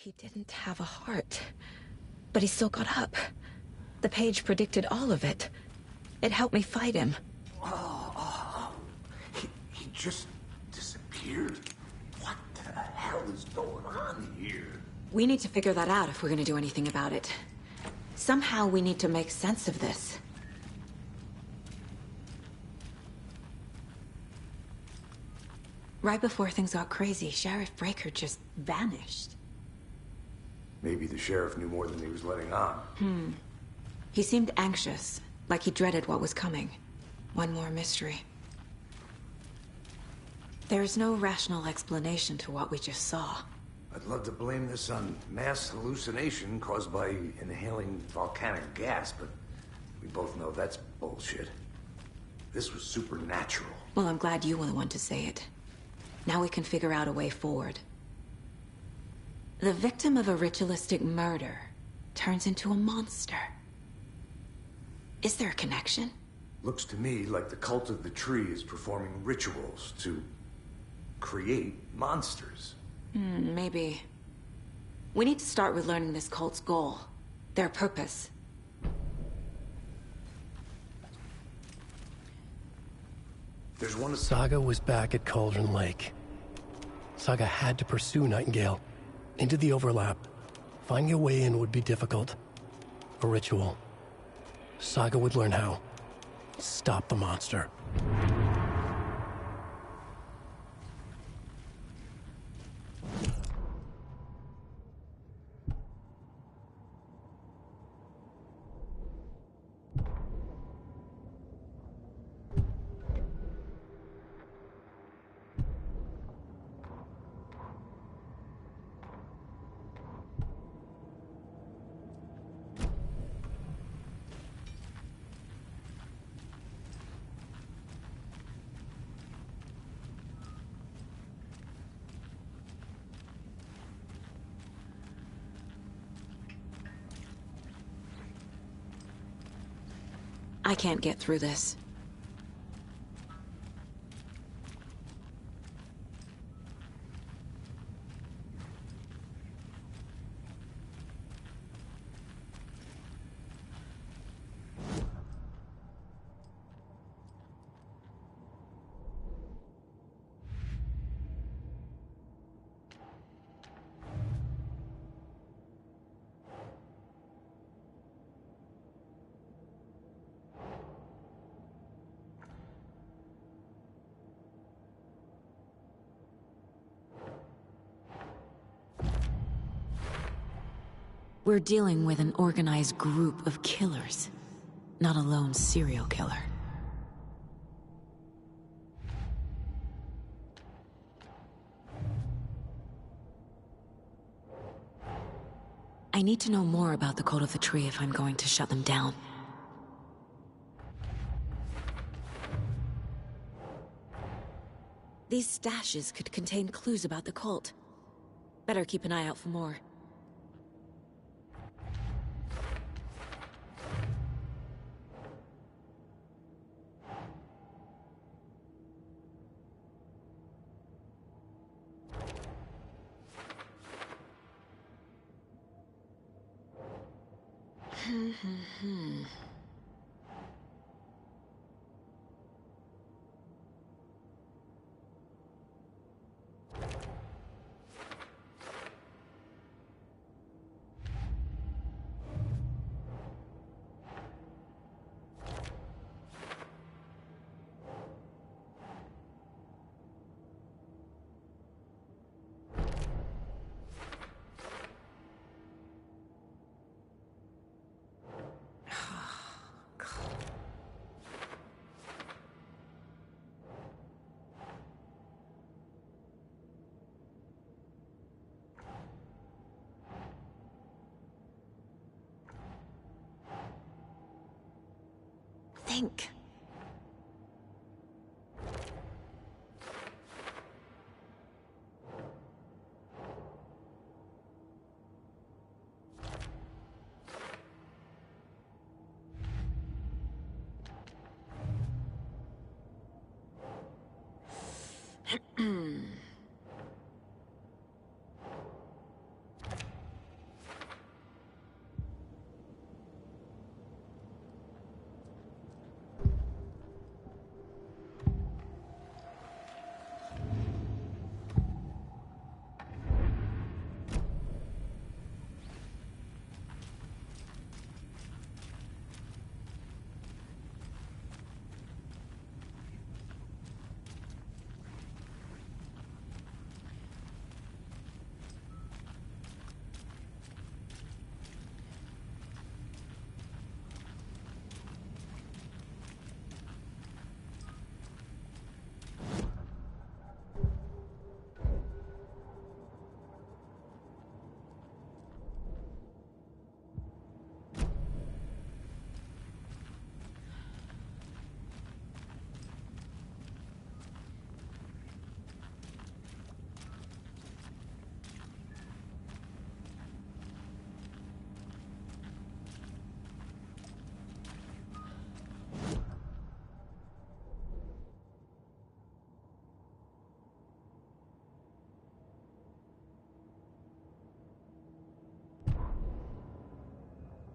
He didn't have a heart, but he still got up. The page predicted all of it. It helped me fight him. He just disappeared. What the hell is going on here? We need to figure that out if we're gonna do anything about it. Somehow we need to make sense of this. Right before things got crazy, Sheriff Breaker just vanished. Maybe the sheriff knew more than he was letting on. He seemed anxious, like he dreaded what was coming. One more mystery. There's no rational explanation to what we just saw. I'd love to blame this on mass hallucination caused by inhaling volcanic gas, but we both know that's bullshit. This was supernatural. Well, I'm glad you were the one to say it. Now we can figure out a way forward. The victim of a ritualistic murder turns into a monster. Is there a connection? Looks to me like the cult of the tree is performing rituals to create monsters. Maybe. We need to start with learning this cult's goal. Their purpose. There's one... Saga was back at Cauldron Lake. Saga had to pursue Nightingale. Into the overlap. Finding a way in would be difficult. A ritual. Saga would learn how. Stop the monster. I can't get through this. We're dealing with an organized group of killers, not a lone serial killer. I need to know more about the Cult of the Tree if I'm going to shut them down. These stashes could contain clues about the cult. Better keep an eye out for more. Think.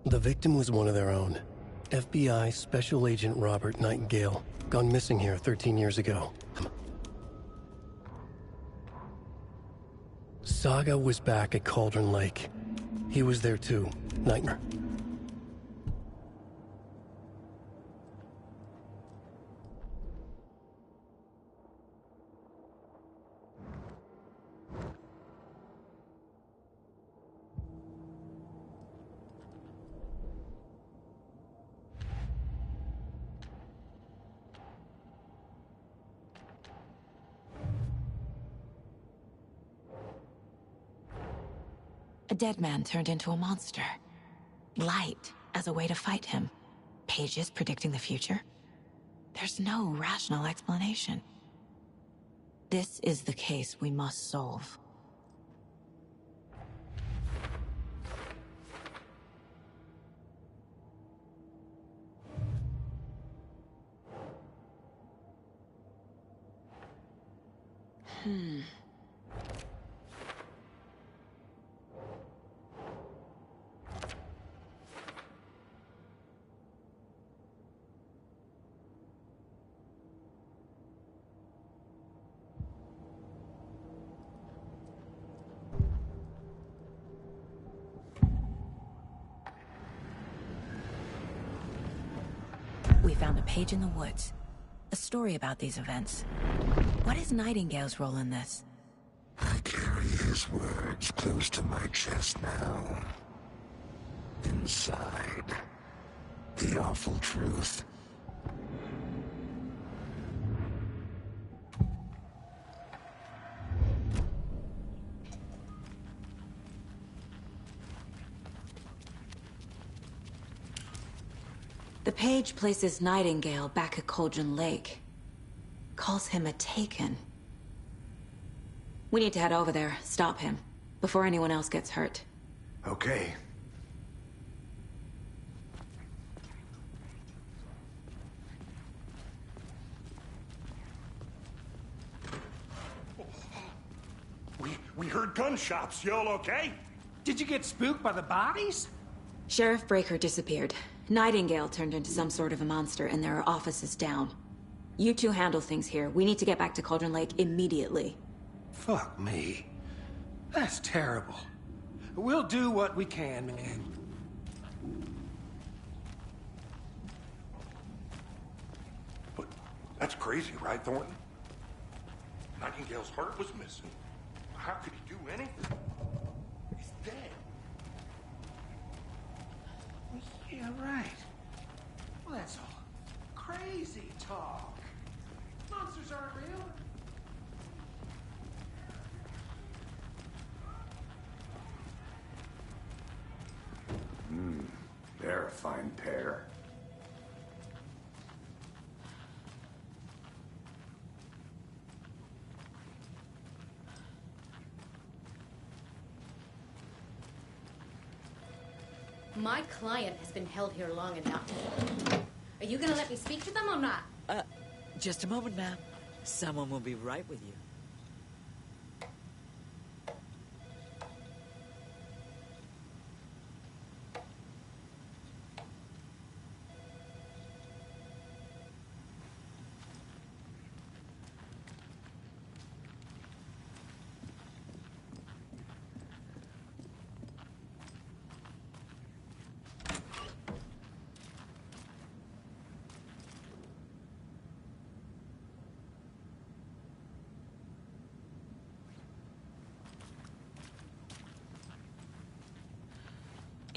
The victim was one of their own. FBI Special Agent Robert Nightingale, gone missing here 13 years ago. Saga was back at Cauldron Lake. He was there too, Nightmare. A dead man turned into a monster. Light as a way to fight him. Pages predicting the future. There's no rational explanation. This is the case we must solve. We found a page in the woods. A story about these events. What is Nightingale's role in this? I carry his words close to my chest now. Inside, the awful truth. The page places Nightingale back at Cauldron Lake. Calls him a Taken. We need to head over there, stop him, before anyone else gets hurt. Okay. We heard gunshots. You all okay? Did you get spooked by the bodies? Sheriff Breaker disappeared. Nightingale turned into some sort of a monster, and there are offices down. You two handle things here. We need to get back to Cauldron Lake immediately. Fuck me. That's terrible. We'll do what we can, man. But that's crazy, right, Thornton? Nightingale's heart was missing. How could he do anything? He's dead. Yeah, right. Well, that's all crazy talk. Monsters aren't real. They're a fine pair. My client has been held here long enough. Are you gonna let me speak to them or not? Just a moment, ma'am. Someone will be right with you.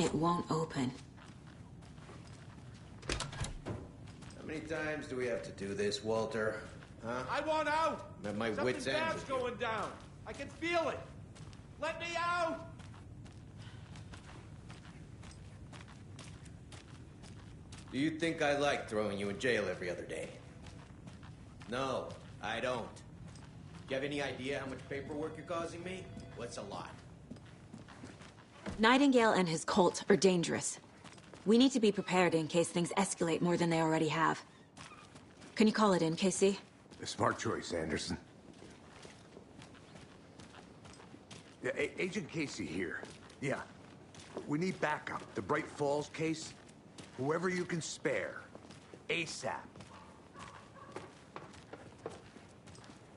It won't open. How many times do we have to do this, Walter? Huh? I want out! I'm at my wit's end. Something bad's going down. I can feel it. Let me out! Do you think I like throwing you in jail every other day? No, I don't. Do you have any idea how much paperwork you're causing me? Well, it's a lot. Nightingale and his cult are dangerous. We need to be prepared in case things escalate more than they already have. Can you call it in, KC? A smart choice, Anderson. Yeah, Agent Casey here. Yeah. We need backup. The Bright Falls case? Whoever you can spare. ASAP.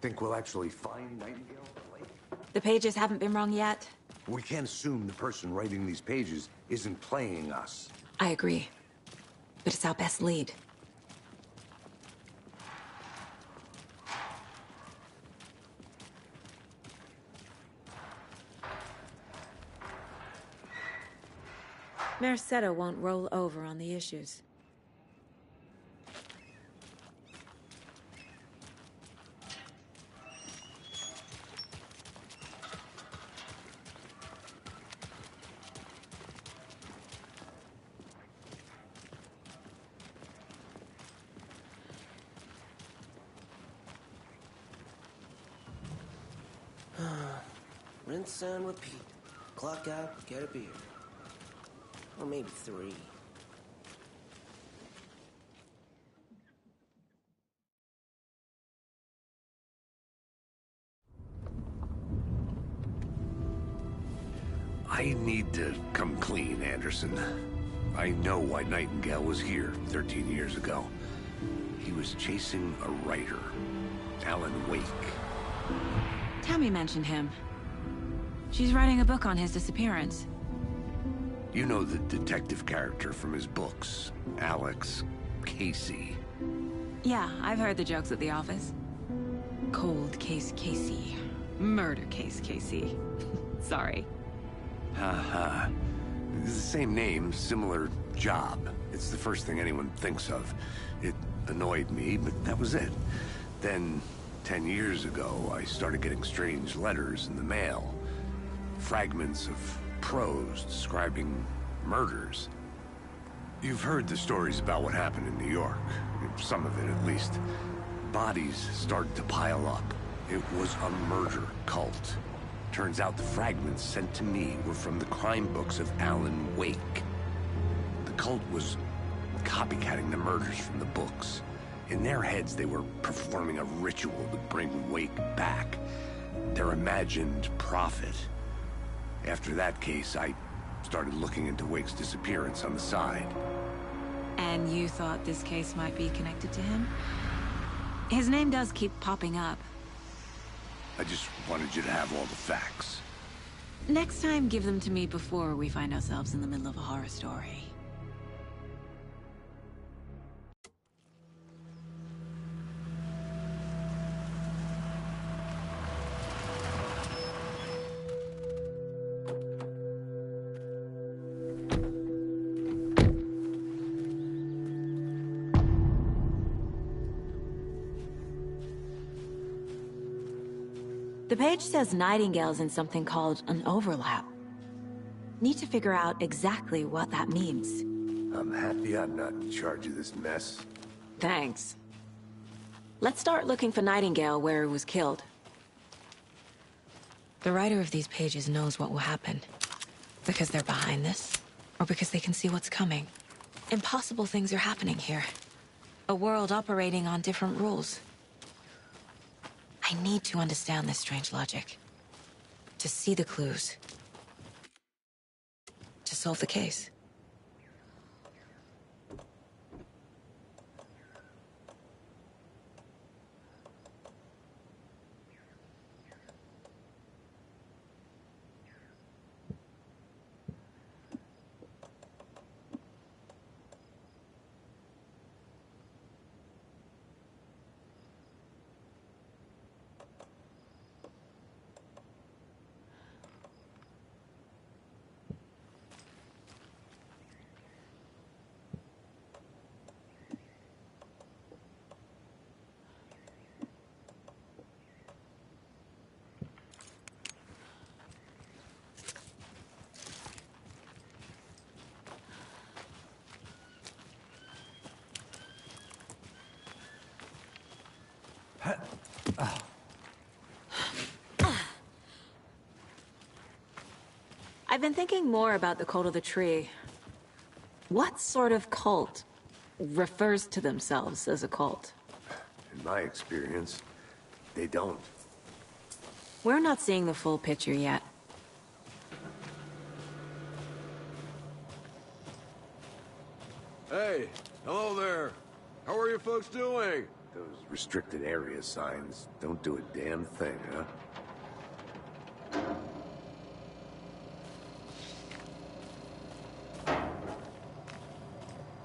Think we'll actually find Nightingale at the lake? The pages haven't been wrong yet. We can't assume the person writing these pages isn't playing us. I agree. But it's our best lead. Merced won't roll over on the issues. Rinse and repeat. Clock out, get a beer. Or maybe 3. I need to come clean, Anderson. I know why Nightingale was here 13 years ago. He was chasing a writer, Alan Wake. Tammy mentioned him. She's writing a book on his disappearance. You know the detective character from his books, Alex Casey. Yeah, I've heard the jokes at the office. Cold case Casey. Murder case Casey. Sorry. Haha. It's the same name, similar job. It's the first thing anyone thinks of. It annoyed me, but that was it. Then, 10 years ago, I started getting strange letters in the mail. Fragments of prose describing murders. You've heard the stories about what happened in New York. Some of it, at least. Bodies started to pile up. It was a murder cult. Turns out the fragments sent to me were from the crime books of Alan Wake. The cult was copycatting the murders from the books. In their heads, they were performing a ritual to bring Wake back. Their imagined prophet. After that case, I started looking into Wake's disappearance on the side. And you thought this case might be connected to him? His name does keep popping up. I just wanted you to have all the facts. Next time, give them to me before we find ourselves in the middle of a horror story. The page says Nightingale's in something called an overlap. Need to figure out exactly what that means. I'm happy I'm not in charge of this mess. Thanks. Let's start looking for Nightingale where he was killed. The writer of these pages knows what will happen. Because they're behind this, or because they can see what's coming. Impossible things are happening here. A world operating on different rules. I need to understand this strange logic. To see the clues. To solve the case. I've been thinking more about the cult of the tree. What sort of cult refers to themselves as a cult? In my experience, they don't. We're not seeing the full picture yet. Hey, hello there. How are you folks doing? Those restricted area signs don't do a damn thing, huh?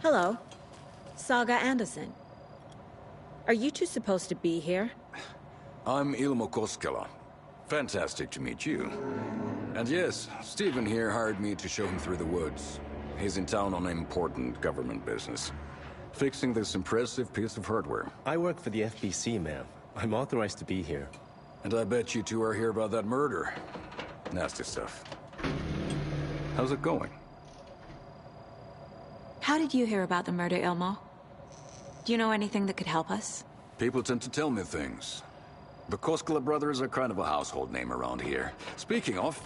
Hello. Saga Anderson. Are you two supposed to be here? I'm Ilmo Koskela. Fantastic to meet you. And yes, Stephen here hired me to show him through the woods. He's in town on important government business. Fixing this impressive piece of hardware. I work for the FBC, ma'am. I'm authorized to be here. And I bet you two are here about that murder. Nasty stuff. How's it going? How did you hear about the murder, Ilmo? Do you know anything that could help us? People tend to tell me things. The Koskela brothers are kind of a household name around here. Speaking of,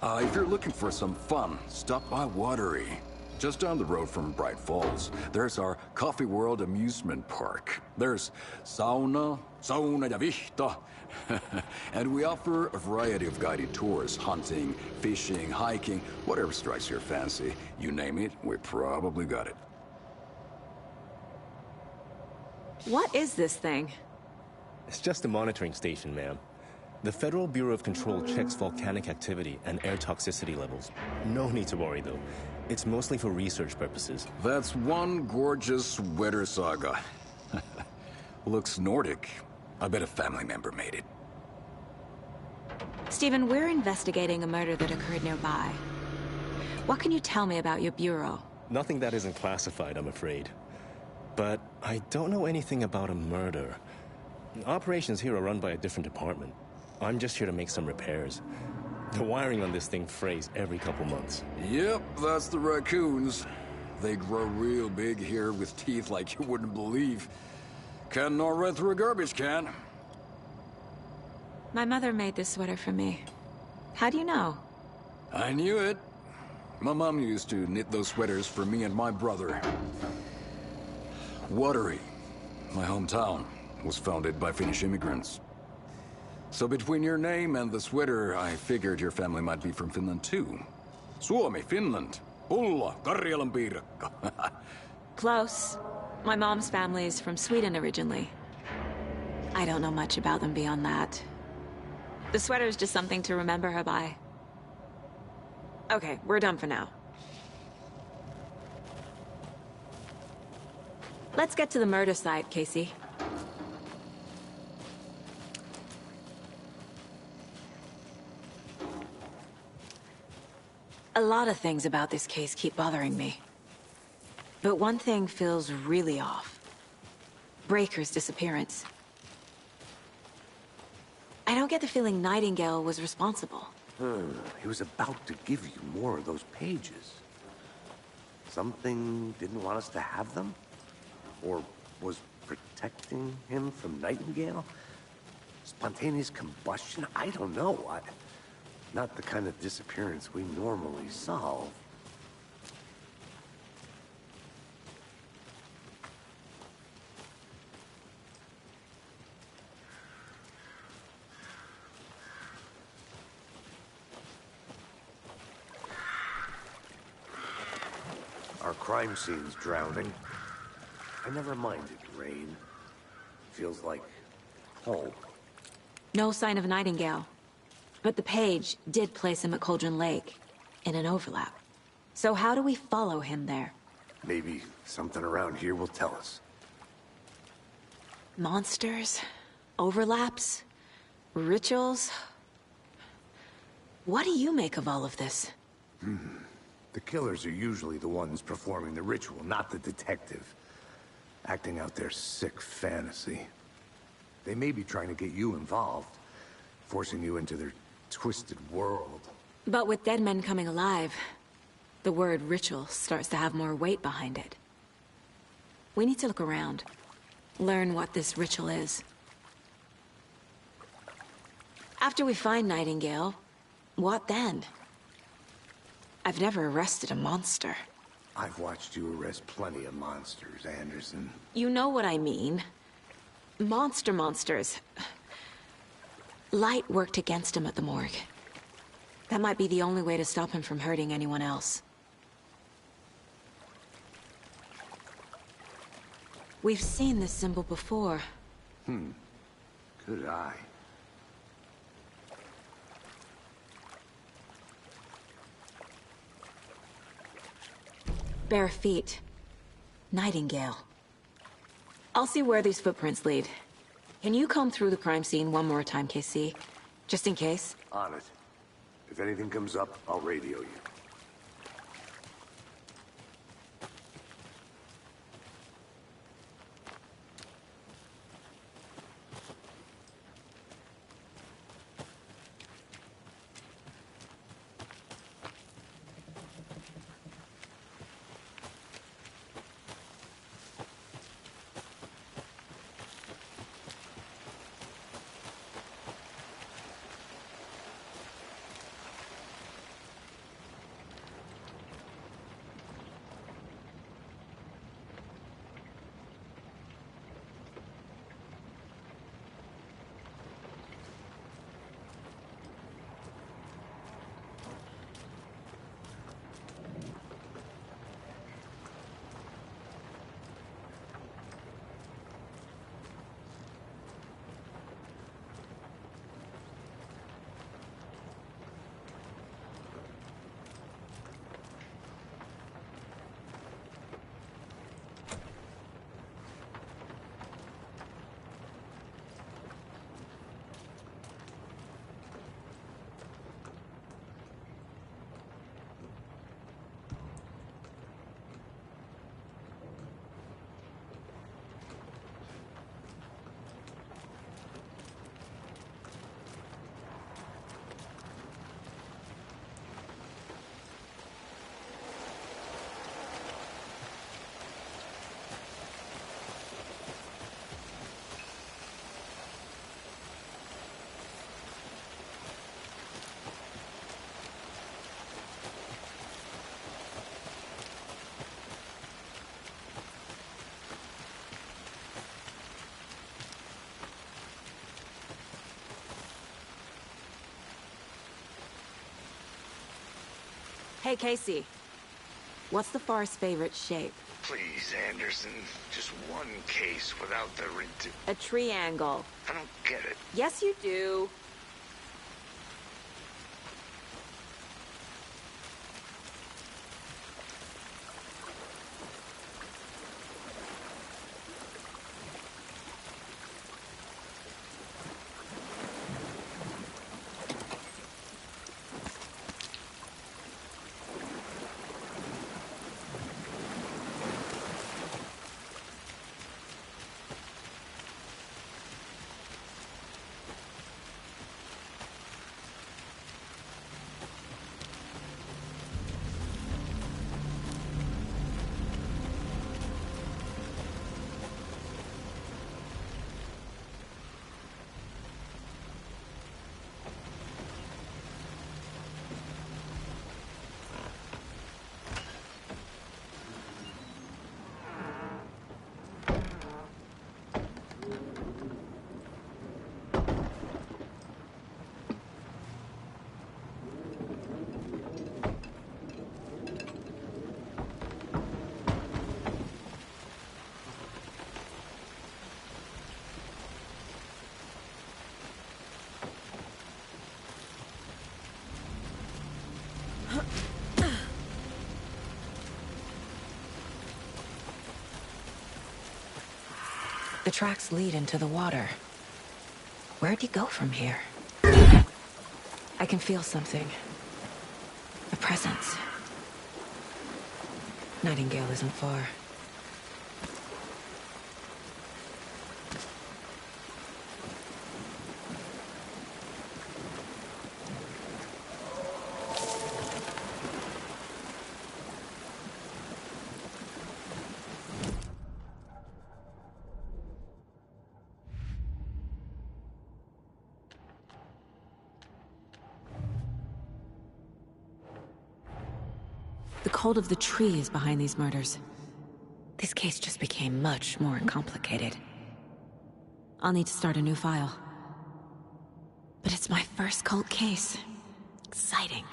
if you're looking for some fun, stop by Watery. Just down the road from Bright Falls, there's our Coffee World amusement park. There's sauna ja vihta. And we offer a variety of guided tours, hunting, fishing, hiking, whatever strikes your fancy. You name it, we probably got it. What is this thing? It's just a monitoring station, ma'am. The Federal Bureau of Control checks volcanic activity and air toxicity levels. No need to worry, though. It's mostly for research purposes. That's one gorgeous sweater, Saga. Looks Nordic. I bet a family member made it. Stephen, we're investigating a murder that occurred nearby. What can you tell me about your bureau? Nothing that isn't classified, I'm afraid. But I don't know anything about a murder. Operations here are run by a different department. I'm just here to make some repairs. The wiring on this thing frays every couple months. Yep, that's the raccoons. They grow real big here with teeth like you wouldn't believe. Can't gnaw right through a garbage can. My mother made this sweater for me. How do you know? I knew it. My mom used to knit those sweaters for me and my brother. Watery, my hometown, was founded by Finnish immigrants. So between your name and the sweater, I figured your family might be from Finland too. Suomi, Finland. Pulla, Karjalan piirakka. Close. My mom's family is from Sweden originally. I don't know much about them beyond that. The sweater is just something to remember her by. Okay, we're done for now. Let's get to the murder site, Casey. A lot of things about this case keep bothering me. But one thing feels really off. Breaker's disappearance. I don't get the feeling Nightingale was responsible. He was about to give you more of those pages. Something didn't want us to have them? Or was protecting him from Nightingale? Spontaneous combustion? I don't know. Not the kind of disappearance we normally solve. Our crime scene's drowning. I never minded rain. Feels like home. No sign of Nightingale. But the page did place him at Cauldron Lake, in an overlap. So how do we follow him there? Maybe something around here will tell us. Monsters? Overlaps? Rituals? What do you make of all of this? The killers are usually the ones performing the ritual, not the detective. Acting out their sick fantasy. They may be trying to get you involved, forcing you into their twisted world. But with dead men coming alive, the word ritual starts to have more weight behind it. We need to look around. Learn what this ritual is. After we find Nightingale, what then? I've never arrested a monster. I've watched you arrest plenty of monsters, Anderson. You know what I mean. Monsters. Light worked against him at the morgue. That might be the only way to stop him from hurting anyone else. We've seen this symbol before. Good eye. Bare feet. Nightingale. I'll see where these footprints lead. Can you comb through the crime scene one more time, KC? Just in case? On it. If anything comes up, I'll radio you. Hey, Casey. What's the forest's favorite shape? Please, Anderson. Just one case without the A triangle. I don't get it. Yes, you do. The tracks lead into the water. Where'd he go from here? I can feel something. A presence. Nightingale isn't far. The cult of the tree is behind these murders. This case just became much more complicated. I'll need to start a new file. But it's my first cult case. Exciting.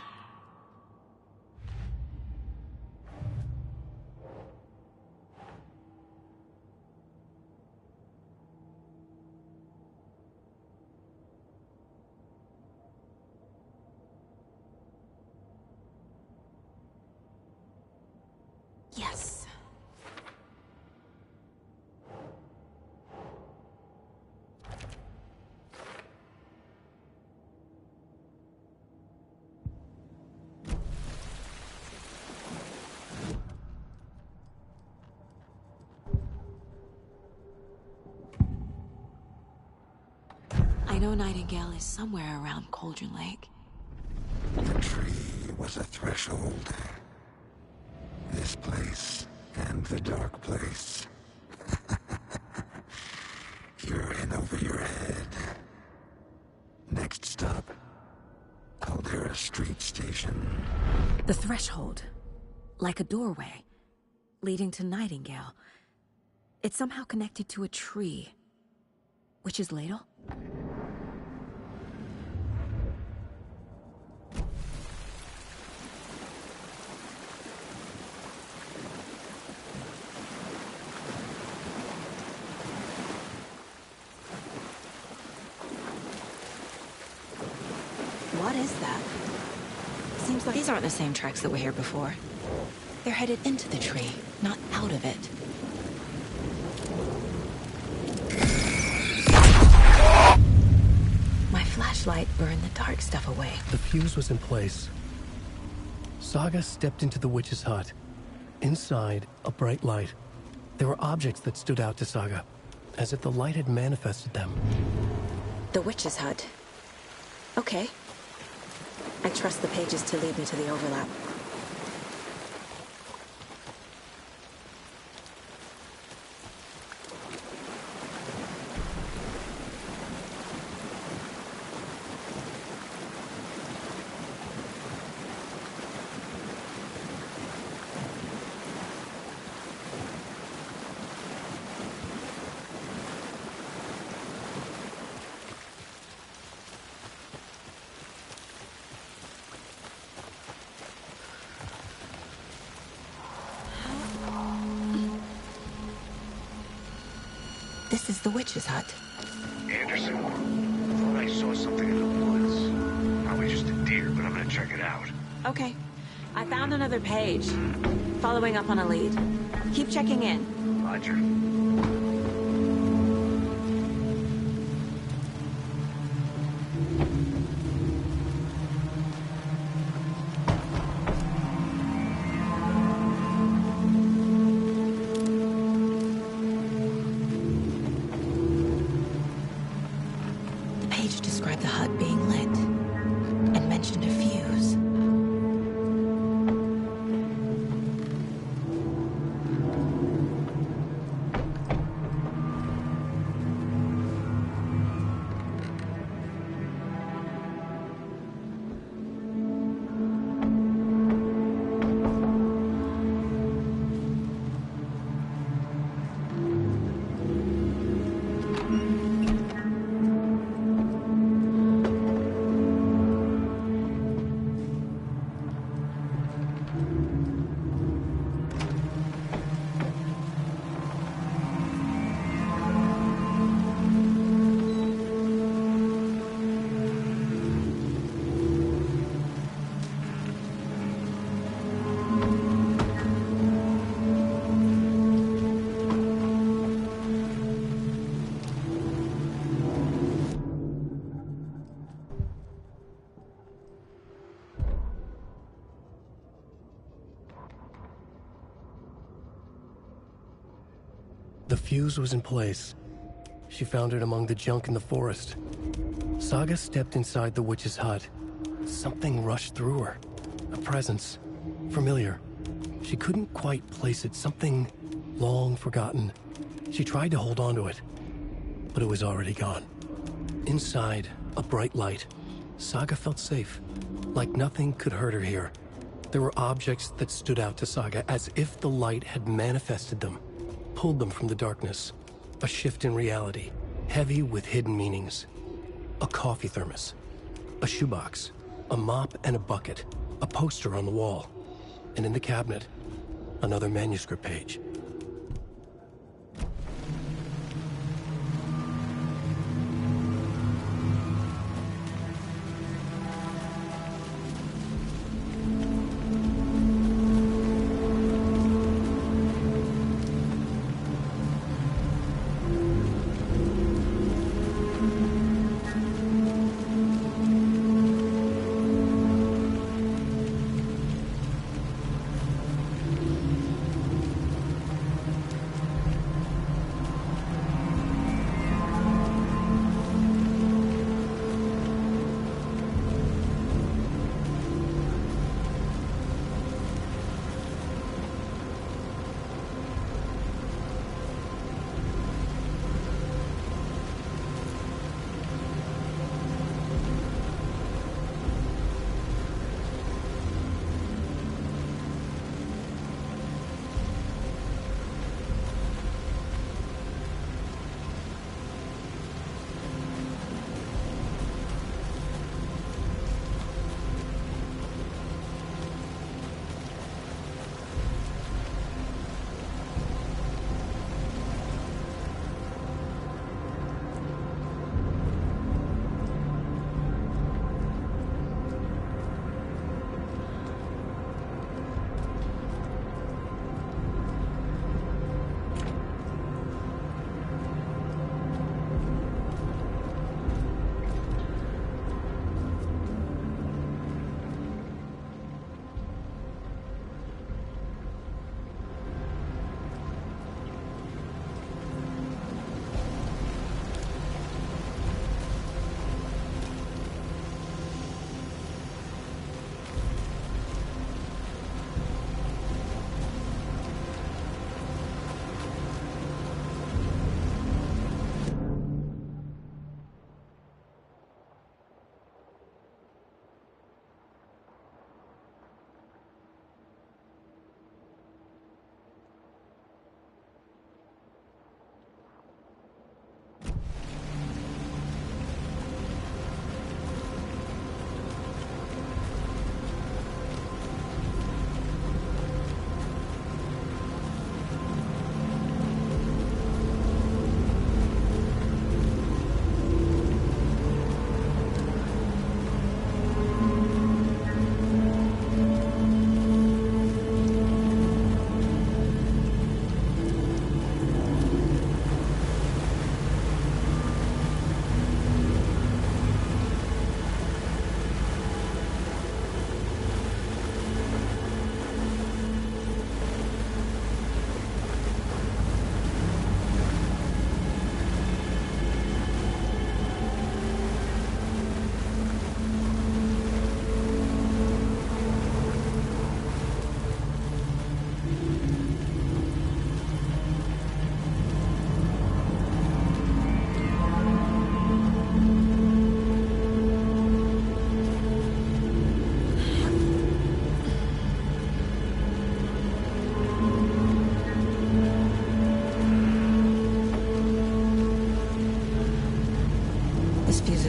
I know Nightingale is somewhere around Cauldron Lake. The tree was a threshold. This place and the dark place. You're in over your head. Next stop, Caldera Street Station. The threshold. Like a doorway. Leading to Nightingale. It's somehow connected to a tree. Witch's Ladle? What is that? Seems like these aren't the same tracks that were here before. They're headed into the tree, not out of it. My flashlight burned the dark stuff away. The fuse was in place. Saga stepped into the witch's hut. Inside, a bright light. There were objects that stood out to Saga, as if the light had manifested them. The witch's hut. Okay. I trust the pages to lead me to the overlap. This is the witch's hut. Anderson, I thought I saw something in the woods. Probably just a deer, but I'm gonna check it out. Okay. I found another page. Following up on a lead. Keep checking in. Roger. Described the hut being lit, and mentioned a fuse. The fuse was in place. She found it among the junk in the forest. Saga stepped inside the witch's hut. Something rushed through her. A presence. Familiar. She couldn't quite place it. Something long forgotten. She tried to hold on to it, but it was already gone. Inside, a bright light. Saga felt safe. Like nothing could hurt her here. There were objects that stood out to Saga as if the light had manifested them. Pulled them from the darkness. A shift in reality, heavy with hidden meanings. A coffee thermos, a shoebox, a mop and a bucket, a poster on the wall, and in the cabinet, another manuscript page.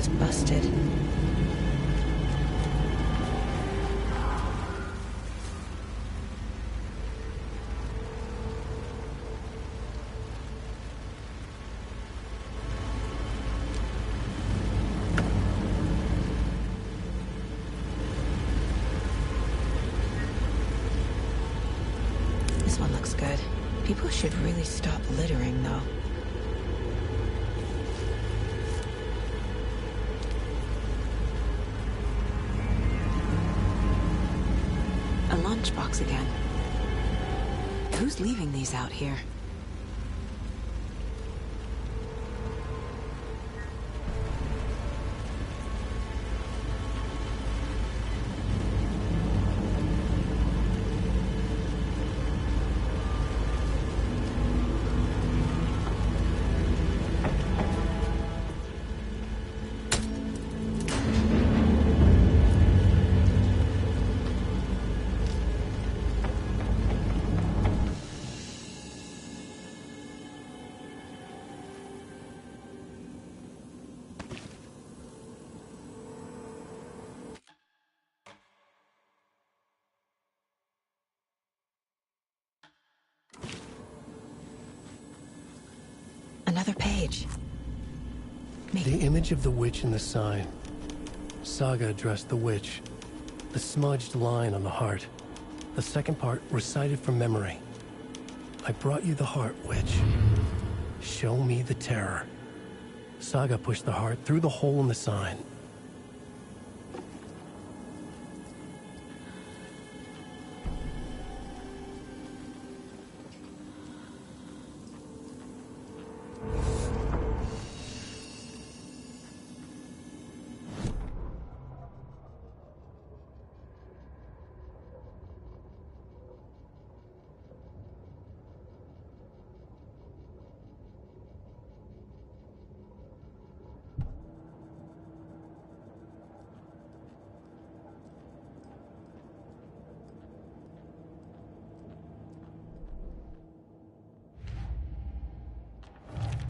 just busted. This one looks good. People should really stop littering, though. A lunchbox again. Who's leaving these out here? Another page. The image of the witch in the sign. Saga addressed the witch. The smudged line on the heart. The second part recited from memory. I brought you the heart, witch. Show me the terror. Saga pushed the heart through the hole in the sign.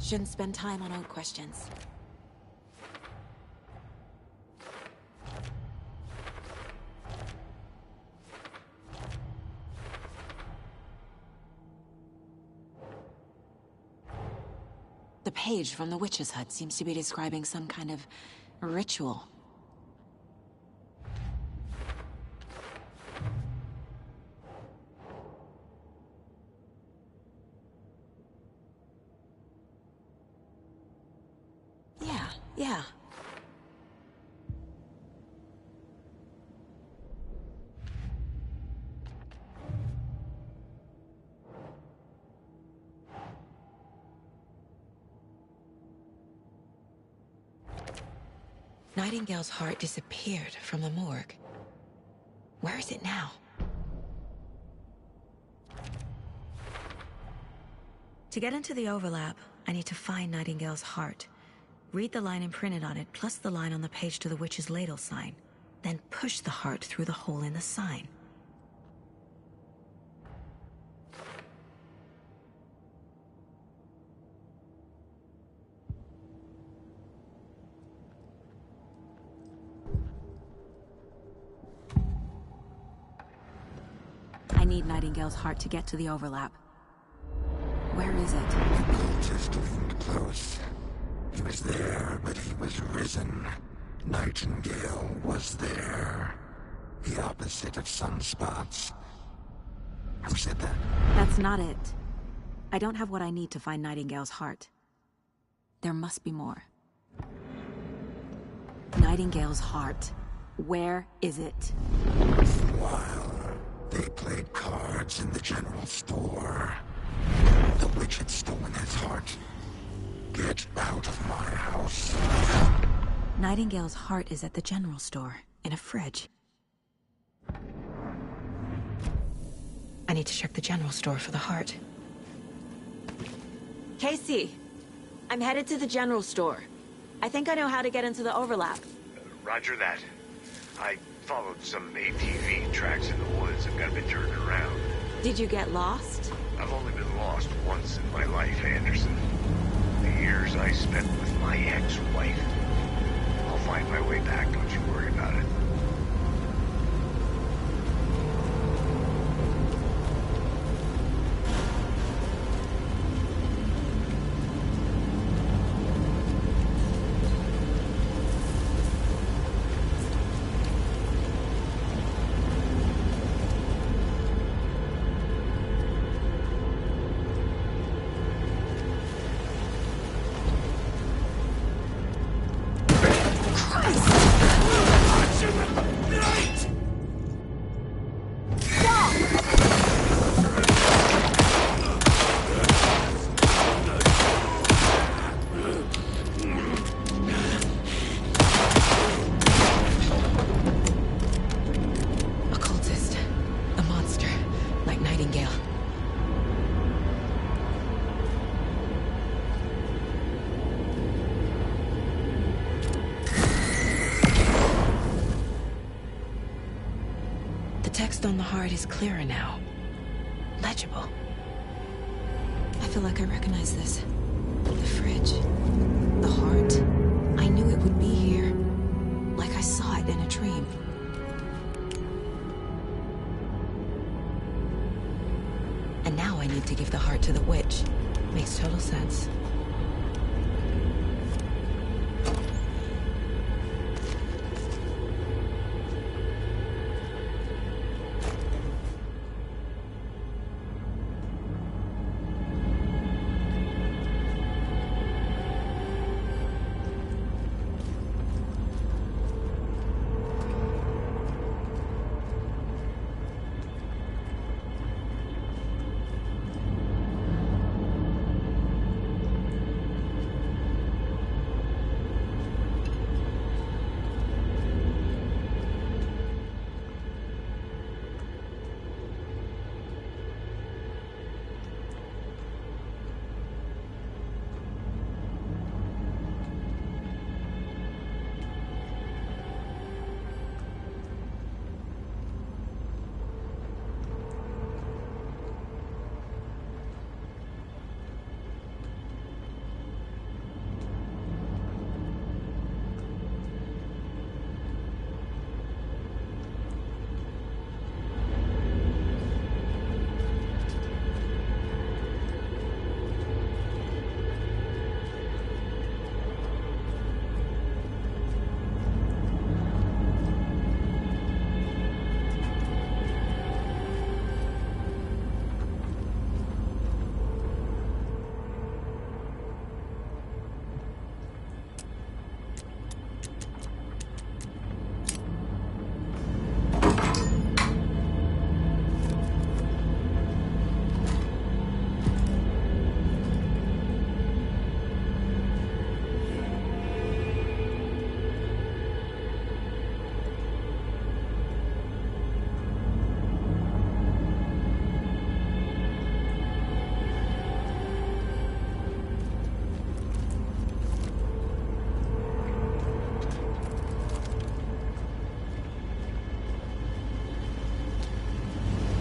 Shouldn't spend time on old questions. The page from the witch's hut seems to be describing some kind of ritual. Yeah. Nightingale's heart disappeared from the morgue. Where is it now? To get into the overlap, I need to find Nightingale's heart. Read the line imprinted on it, plus the line on the page to the witch's ladle sign. Then push the heart through the hole in the sign. I need Nightingale's heart to get to the overlap. Where is it? The cultist leaned close. He was there, but he was risen. Nightingale was there. The opposite of sunspots. Who said that? That's not it. I don't have what I need to find Nightingale's heart. There must be more. Nightingale's heart. Where is it? While they played cards in the general store, the witch had stolen his heart. Get out of my house. Nightingale's heart is at the general store, in a fridge. I need to check the general store for the heart. Casey, I'm headed to the general store. I think I know how to get into the overlap. Roger that. I followed some ATV tracks in the woods and got a bit turned around. Did you get lost? I've only been lost once in my life, Anderson. The years I spent with my ex-wife. find my way back, don't you worry about it. Text on the heart is clearer now. Legible. I feel like I recognize this. The fridge. The heart. I knew it would be here. Like I saw it in a dream. And now I need to give the heart to the witch. Makes total sense.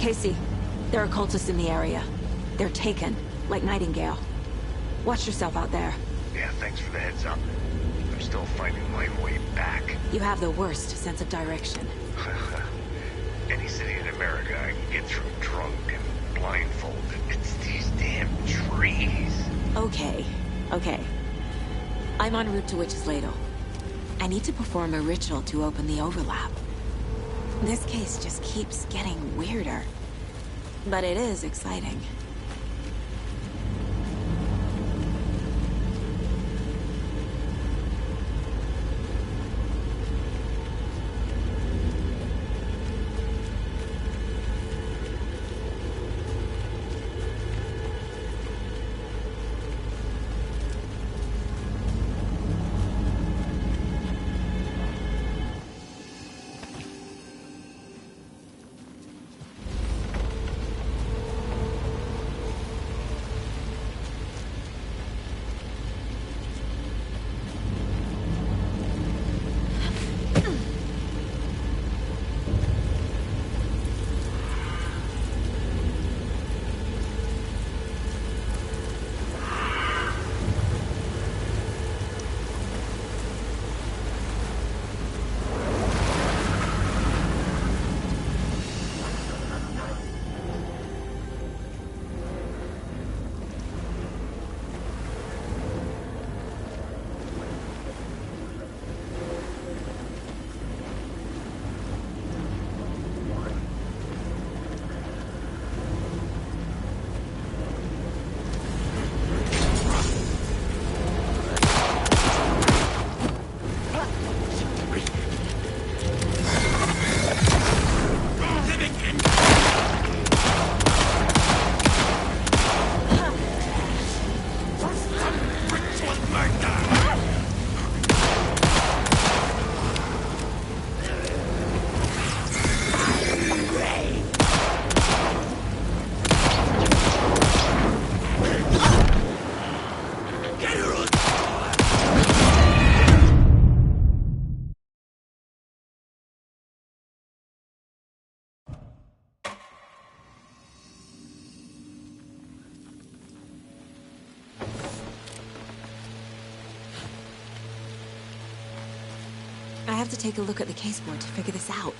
Casey, there are cultists in the area. They're taken, like Nightingale. Watch yourself out there. Yeah, thanks for the heads up. I'm still finding my way back. You have the worst sense of direction. Any city in America I can get through drunk and blindfolded. It's these damn trees. Okay. I'm en route to Witch's Ladle. I need to perform a ritual to open the overlap. This case just keeps getting weirder. But it is exciting. I have to take a look at the caseboard to figure this out.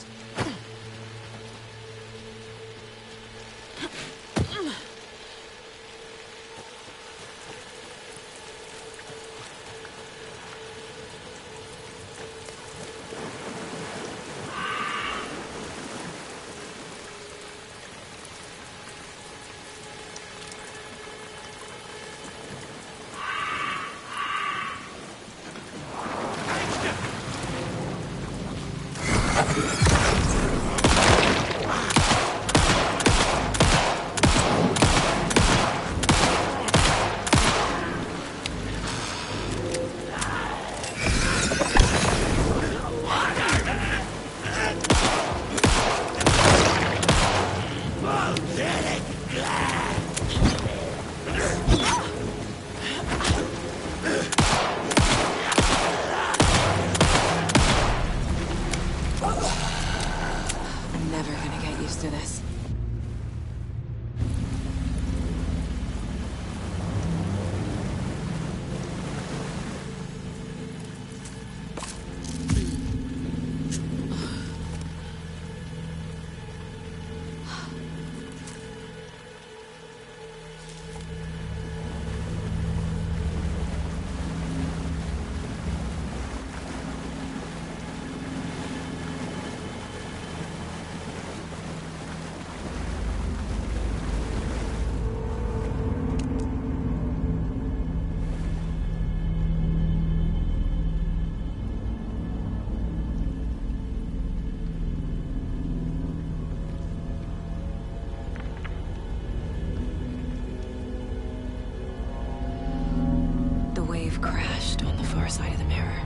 Crashed on the far side of the mirror.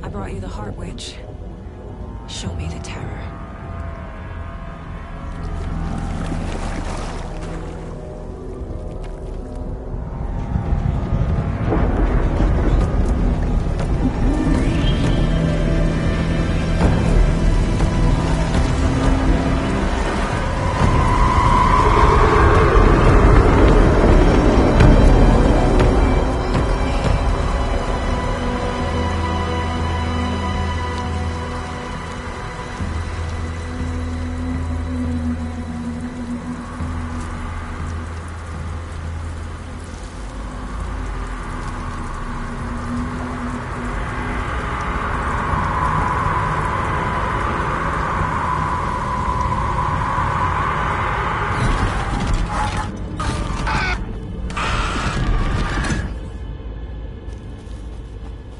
I brought you the Heart Witch. Show me the terror.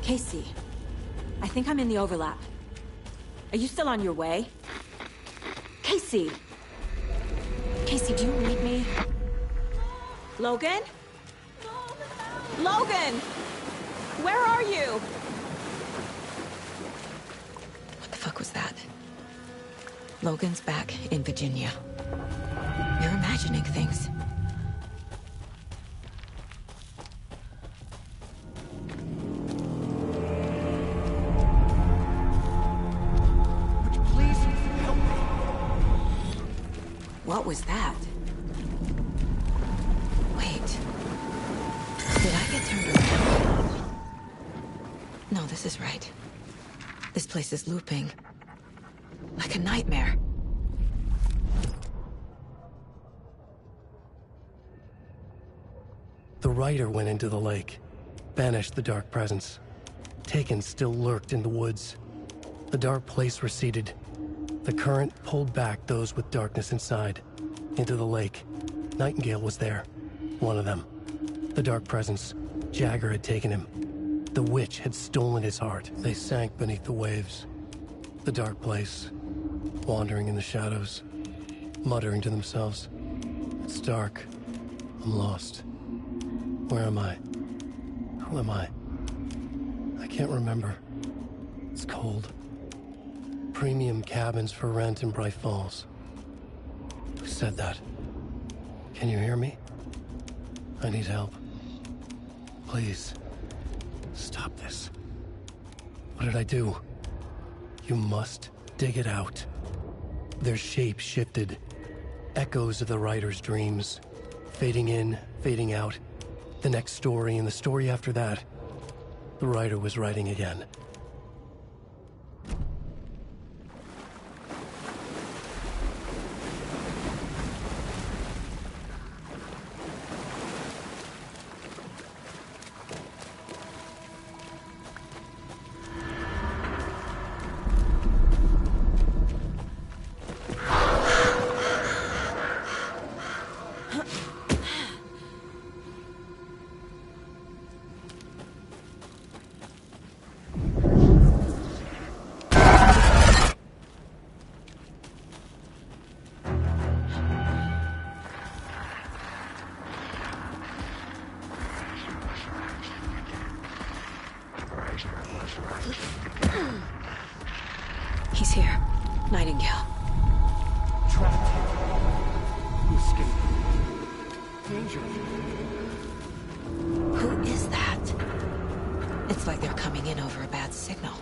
Casey, I think I'm in the overlap. Are you still on your way? Casey! Casey, do you read me? Logan? Logan! Where are you? What the fuck was that? Logan's back in Virginia. You're imagining things. What was that? Wait. Did I get turned around? No, this is right. This place is looping. Like a nightmare. The rider went into the lake, banished the dark presence. Taken still lurked in the woods. The dark place receded. The current pulled back those with darkness inside, into the lake. Nightingale was there, one of them. The dark presence, Jagger had taken him. The witch had stolen his heart. They sank beneath the waves. The dark place, wandering in the shadows, muttering to themselves. It's dark. I'm lost. Where am I? Who am I? I can't remember. It's cold. Premium cabins for rent in Bright Falls. Who said that? Can you hear me? I need help. Please. Stop this. What did I do? You must dig it out. Their shape shifted. Echoes of the writer's dreams. Fading in, fading out. The next story and the story after that. The writer was writing again. He's here. Nightingale. Trapped. Escape. Danger. Who is that? It's like they're coming in over a bad signal.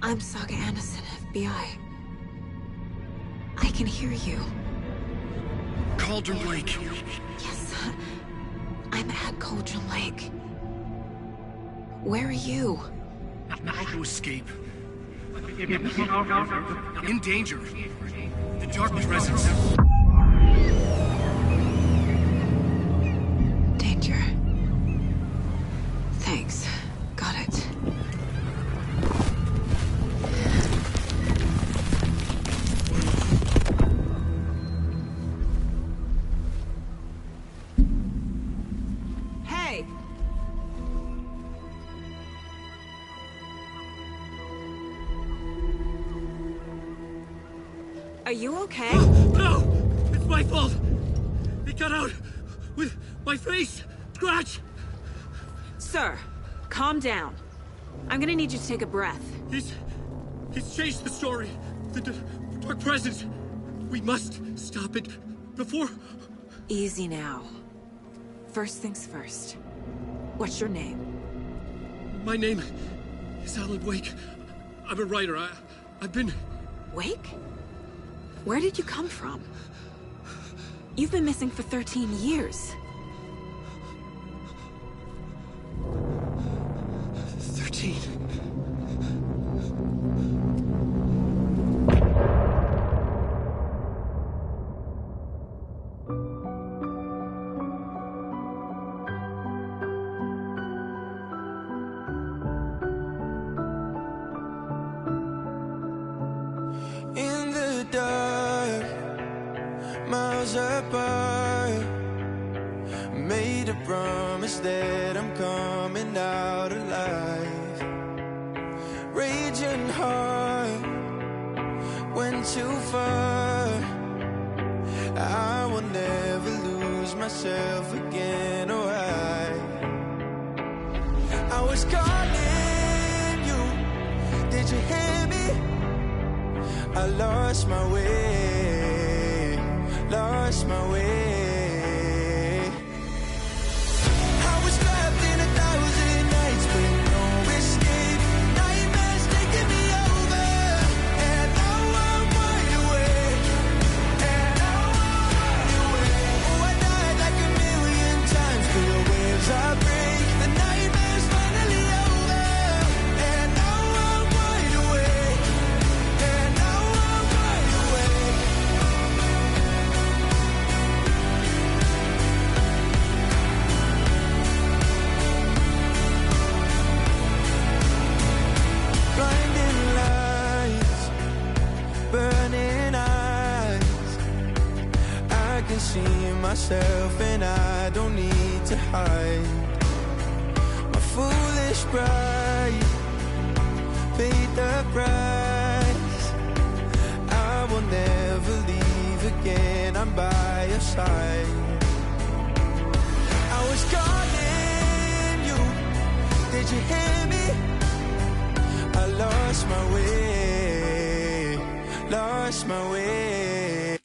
I'm Saga Anderson, FBI. I can hear you. Cauldron Lake. Yes, I'm at Cauldron Lake. Where are you? How to escape. In danger. The dark presence. Danger. Thanks. Got it. Hey! Are you okay? No! It's my fault! It got out with my face! Scratch! Sir, calm down. I'm gonna need you to take a breath. He's changed the story. The dark presence. We must stop it before... Easy now. First things first. What's your name? My name is Alan Wake. I'm a writer. I've been... Wake? Where did you come from? You've been missing for 13 years. 13. In the dark, miles apart, made a promise that I'm coming out alive. Raging heart, went too far. I will never lose myself again, or I was calling you, did you hear me? I lost my way, lost my way. I was trapped in 1,000 nights with no escape. Nightmares taking me over, and now I'm wide awake. And now I'm wide awake. Oh, I died like 1,000,000 times, feel the waves I break. The nightmare's finally over, and now I'm wide awake. And now I'm wide awake. Blinding lights, burning eyes. I can see myself and I don't need to hide. My foolish pride paid the price. I will never leave again, I'm by your side. I was calling you, did you hear me? I lost my way, lost my way.